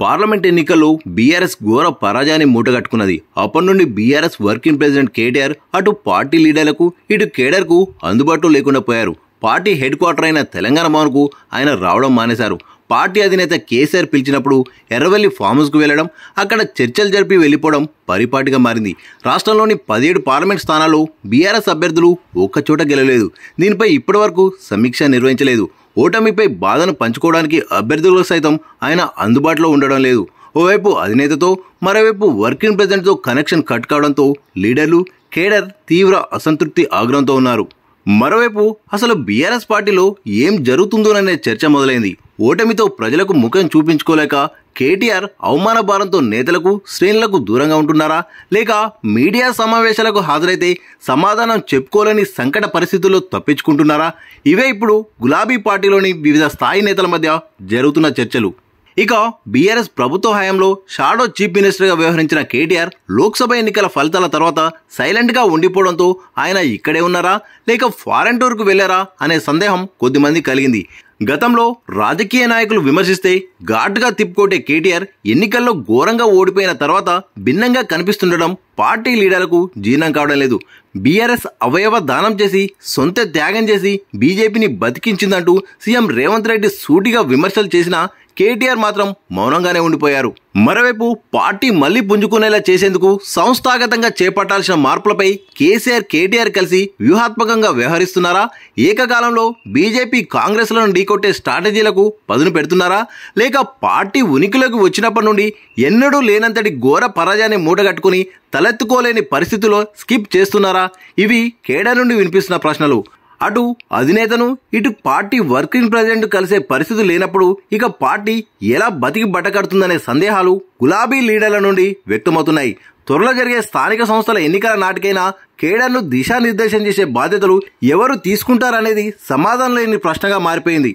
Parliament ఎన్నికల్లో BRS ఘోర పరాజయాన్ని మూటగట్టుకున్నది. అప్పటి నుండి బీఆర్ఎస్ వర్కింగ్ ప్రెసిడెంట్ కేటీఆర్ అటు పార్టీ లీడర్లకు ఇటు కేడర్కు అందుబాటులో లేకుండా పోయారు. పార్టీ హెడ్ క్వార్టర్ అయిన తెలంగాణ భవన్కు ఆయన రావడం మానేశారు. పార్టీ అధినేత కేసీఆర్ పిలిచినప్పుడు ఎర్రవెల్లి ఫామ్ హౌస్కు వెళ్లడం, అక్కడ చర్చలు జరిపి వెళ్లిపోవడం పరిపాటిగా మారింది. రాష్ట్రంలోని 17 పార్లమెంట్ స్థానాల్లో బీఆర్ఎస్ అభ్యర్థులు ఒక్కచోట గెలవలేదు. దీనిపై ఇప్పటివరకు సమీక్ష నిర్వహించలేదు. ఓటమిపై బాధను పంచుకోవడానికి అభ్యర్థులకు సైతం ఆయన అందుబాటులో ఉండడం లేదు. ఓవైపు అధినేతతో, మరోవైపు వర్కింగ్ ప్రెసిడెంట్తో కనెక్షన్ కట్ కావడంతో లీడర్లు, కేడర్ తీవ్ర అసంతృప్తి ఆగ్రహంతో ఉన్నారు. మరోవైపు అసలు బీఆర్ఎస్ పార్టీలో ఏం జరుగుతుందోననే చర్చ మొదలైంది. ఓటమితో ప్రజలకు ముఖం చూపించుకోలేక కేటీఆర్ అవమాన భారంతో నేతలకు, శ్రేణులకు దూరంగా ఉంటున్నారా, లేక మీడియా సమావేశాలకు హాజరైతే సమాధానం చెప్పుకోలేని సంకట పరిస్థితుల్లో తప్పించుకుంటున్నారా? ఇవే ఇప్పుడు గులాబీ పార్టీలోని వివిధ స్థాయి నేతల మధ్య జరుగుతున్న చర్చలు. ఇక బీఆర్ఎస్ ప్రభుత్వ హయాంలో షాడో చీఫ్ మినిస్టర్గా వ్యవహరించిన కేటీఆర్ లోక్సభ ఎన్నికల ఫలితాల తర్వాత సైలెంట్గా ఉండిపోవడంతో ఆయన ఇక్కడే ఉన్నారా, లేక ఫారెన్ టూర్కు వెళ్లారా అనే సందేహం కొద్దిమంది కలిగింది. గతంలో రాజకీయ నాయకులు విమర్శిస్తే ఘాటుగా తిప్పుకొట్టే కేటీఆర్ ఎన్నికల్లో ఘోరంగా ఓడిపోయిన తర్వాత భిన్నంగా కనిపిస్తుండడం పార్టీ లీడర్లకు జీర్ణం కావడం లేదు. బీఆర్ఎస్ అవయవ దానం చేసి, సొంత త్యాగం చేసి బీజేపీని బతికించిందంటూ సీఎం రేవంత్ రెడ్డి సూటిగా విమర్శలు చేసినా కేటీఆర్ మాత్రం మౌనంగానే ఉండిపోయారు. మరోవైపు పార్టీ మళ్లీ పుంజుకునేలా చేసేందుకు సంస్థాగతంగా చేపట్టాల్సిన మార్పులపై కేసీఆర్, కేటీఆర్ కలిసి వ్యూహాత్మకంగా వ్యవహరిస్తున్నారా? ఏకకాలంలో బీజేపీ, కాంగ్రెస్లను ఢీకొట్టే స్ట్రాటజీలకు పదును పెడుతున్నారా? లేక పార్టీ ఉనికిలోకి వచ్చినప్పటి నుండి ఎన్నడూ లేనంతటి ఘోర పరాజయాన్ని మూటగట్టుకుని తలెత్తుకోలేని పరిస్థితుల్లో స్కిప్ చేస్తున్నారా? ఇవి కేడర్ నుండి వినిపిస్తున్న ప్రశ్నలు. అటు అధినేతను, ఇటు పార్టీ వర్కింగ్ ప్రెసిడెంట్ కలిసే పరిస్థితి లేనప్పుడు ఇక పార్టీ ఎలా బతికి బట్టకడుతుందనే సందేహాలు గులాబీ లీడర్ల నుండి వ్యక్తమవుతున్నాయి. త్వరలో జరిగే స్థానిక సంస్థల ఎన్నికల నాటికైనా కేడర్ను దిశానిర్దేశం చేసే బాధ్యతలు ఎవరు తీసుకుంటారనేది సమాధానం లేని ప్రశ్నగా మారిపోయింది.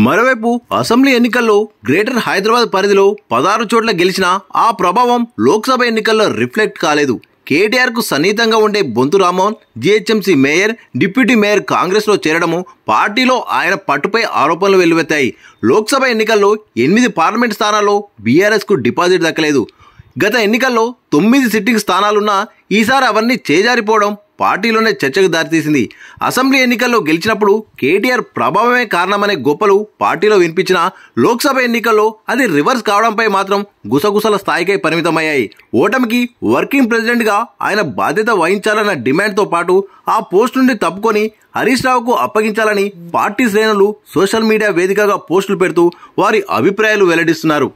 మరోవైపు అసెంబ్లీ ఎన్నికల్లో గ్రేటర్ హైదరాబాద్ పరిధిలో 16 చోట్ల గెలిచినా ఆ ప్రభావం లోక్సభ ఎన్నికల్లో రిఫ్లెక్ట్ కాలేదు. కేటీఆర్కు సన్నిహితంగా ఉండే Bonthu Rammohan GHMC mayor, deputy mayor కాంగ్రెస్లో చేరడము పార్టీలో ఆయన పట్టుపై ఆరోపణలు వెల్లువెత్తాయి. లోక్సభ ఎన్నికల్లో 8 పార్లమెంట్ స్థానాల్లో బీఆర్ఎస్కు డిపాజిట్ దక్కలేదు. గత ఎన్నికల్లో 9 సిట్టింగ్ స్థానాలున్నా ఈసారి అవన్నీ చేజారిపోవడం పార్టీలోనే చర్చకు దారితీసింది. అసెంబ్లీ ఎన్నికల్లో గెలిచినప్పుడు కేటీఆర్ ప్రభావమే కారణమనే గొప్పలు పార్టీలో వినిపించినా లోక్సభ ఎన్నికల్లో అది రివర్స్ కావడంపై మాత్రం గుసగుసల స్థాయికై పరిమితమయ్యాయి. ఓటమికి వర్కింగ్ ప్రెసిడెంట్గా ఆయన బాధ్యత వహించాలన్న డిమాండ్తో పాటు ఆ పోస్ట్ నుండి తప్పుకొని హరీష్ రావుకు అప్పగించాలని పార్టీ శ్రేణులు సోషల్ మీడియా వేదికగా పోస్టులు పెడుతూ వారి అభిప్రాయాలు వెల్లడిస్తున్నారు.